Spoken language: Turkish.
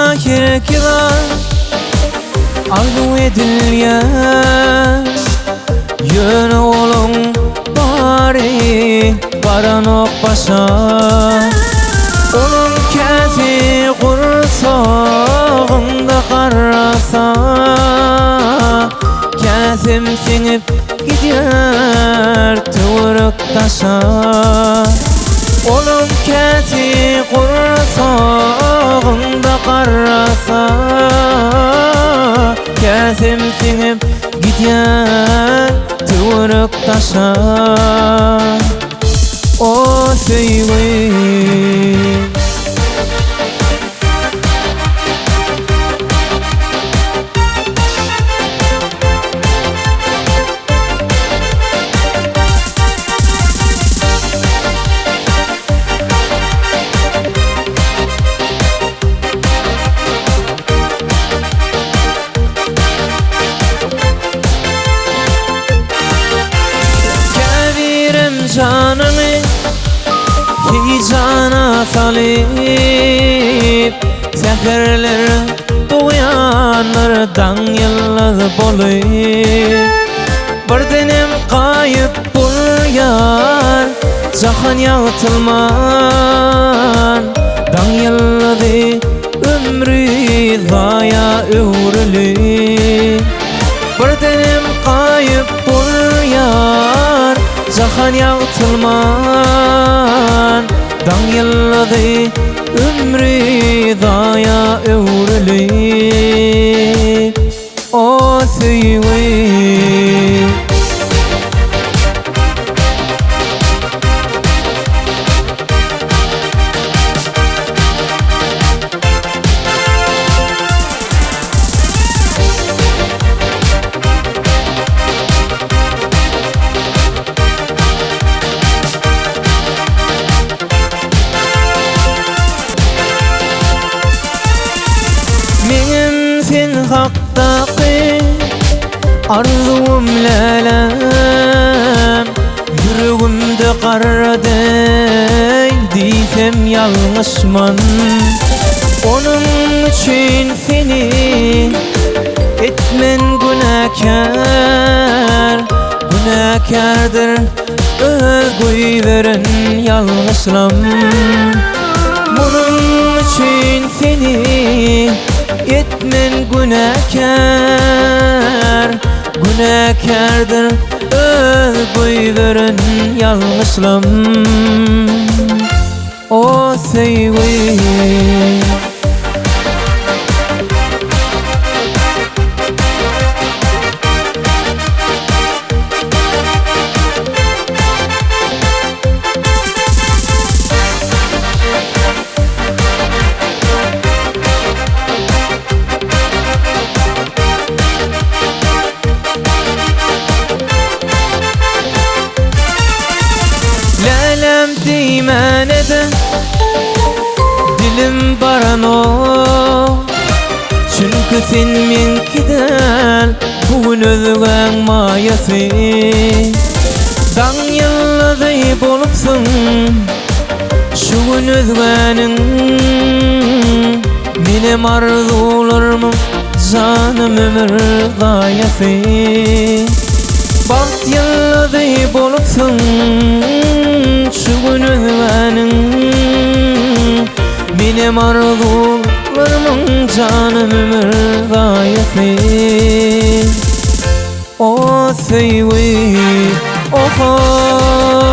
ahirki var arzu edilyen yön olun bari baranok başa onun kezi kursağında karrasa kezim sinip gider tuvuruk taşa onun kezi kursağında karrasa kezim sinip gider tuvuruk taşa o sevgi canımı hicana salip seherler uyanırdan yıllar bolayıp birdenim kayıp bul yar cahan yağıtılman dan yılları ömrü zaya övrülüp birdenim kayıp bul yar cahan yağıtılman dan yılları ömrü zaya övrülüp o sevgi sen haktaki arzum lelem yüreğimde karradey diysem yanlışman onun için seni etmen günahkar günahkardır övgüy veren yanlışlam bunun için seni etmen günahkar günahkardır övgüy veren yanlışlam o sevgi lelem deymenede dilim barano çünkü sen menkidel bugün özgen mayası dan yılları bolupsun şu gün özgenin benim arzularımın canım ömür gayesi baht yılları bolupsun şu gün özgenin benim arzularımın canım ömür gayesi o sevgi oh